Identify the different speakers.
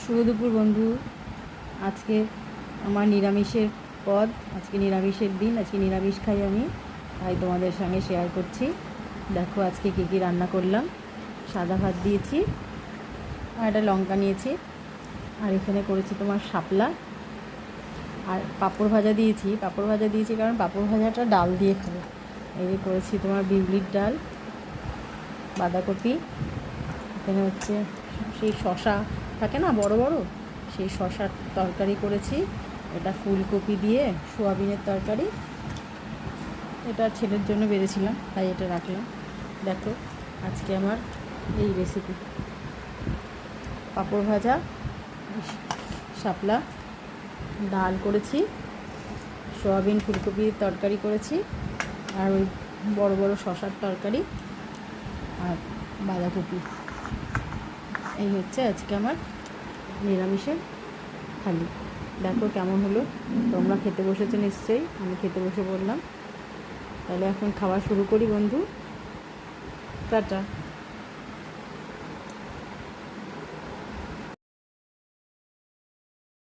Speaker 1: শুভ দুপুর বন্ধু। আজকে আমার নিরামিষের পদ, আজকে নিরামিষের দিন, আজকে নিরামিষ খাই আমি, তাই তোমাদের সঙ্গে শেয়ার করছি। দেখো আজকে কী কী রান্না করলাম। সাদা ভাত দিয়েছি, আর একটা লঙ্কা নিয়েছি, আর এখানে করেছি তোমার শাপলা, আর পাঁপড় ভাজা দিয়েছি। কারণ পাঁপড় ভাজাটা ডাল দিয়ে খাবো। এই যে করেছি তোমার বিউলির ডাল, বাঁধাকপি, এখানে হচ্ছে সেই শশা থাকে না বড় বড়, সেই শশার তরকারি করেছি। এটা ফুলকপি দিয়ে সোয়াবিনের তরকারি, এটা ছেলের জন্য বেড়েছিলাম তাই এটা রাখলাম। দেখো আজকে আমার এই রেসিপি, পাঁপড় ভাজা, শাপলা, ডাল করেছি, সোয়াবিন ফুলকপির তরকারি করেছি, আর ওই বড় বড় শশার তরকারি, আর বাঁধাকপি। এই হচ্ছে আজকে আমার নিরামিষের থালি। দেখো কেমন হলো। তোমরা খেতে বসেছো নিশ্চয়ই, আমি খেতে বসে পড়লাম। তাহলে এখন খাওয়া শুরু করি বন্ধু। টাটা।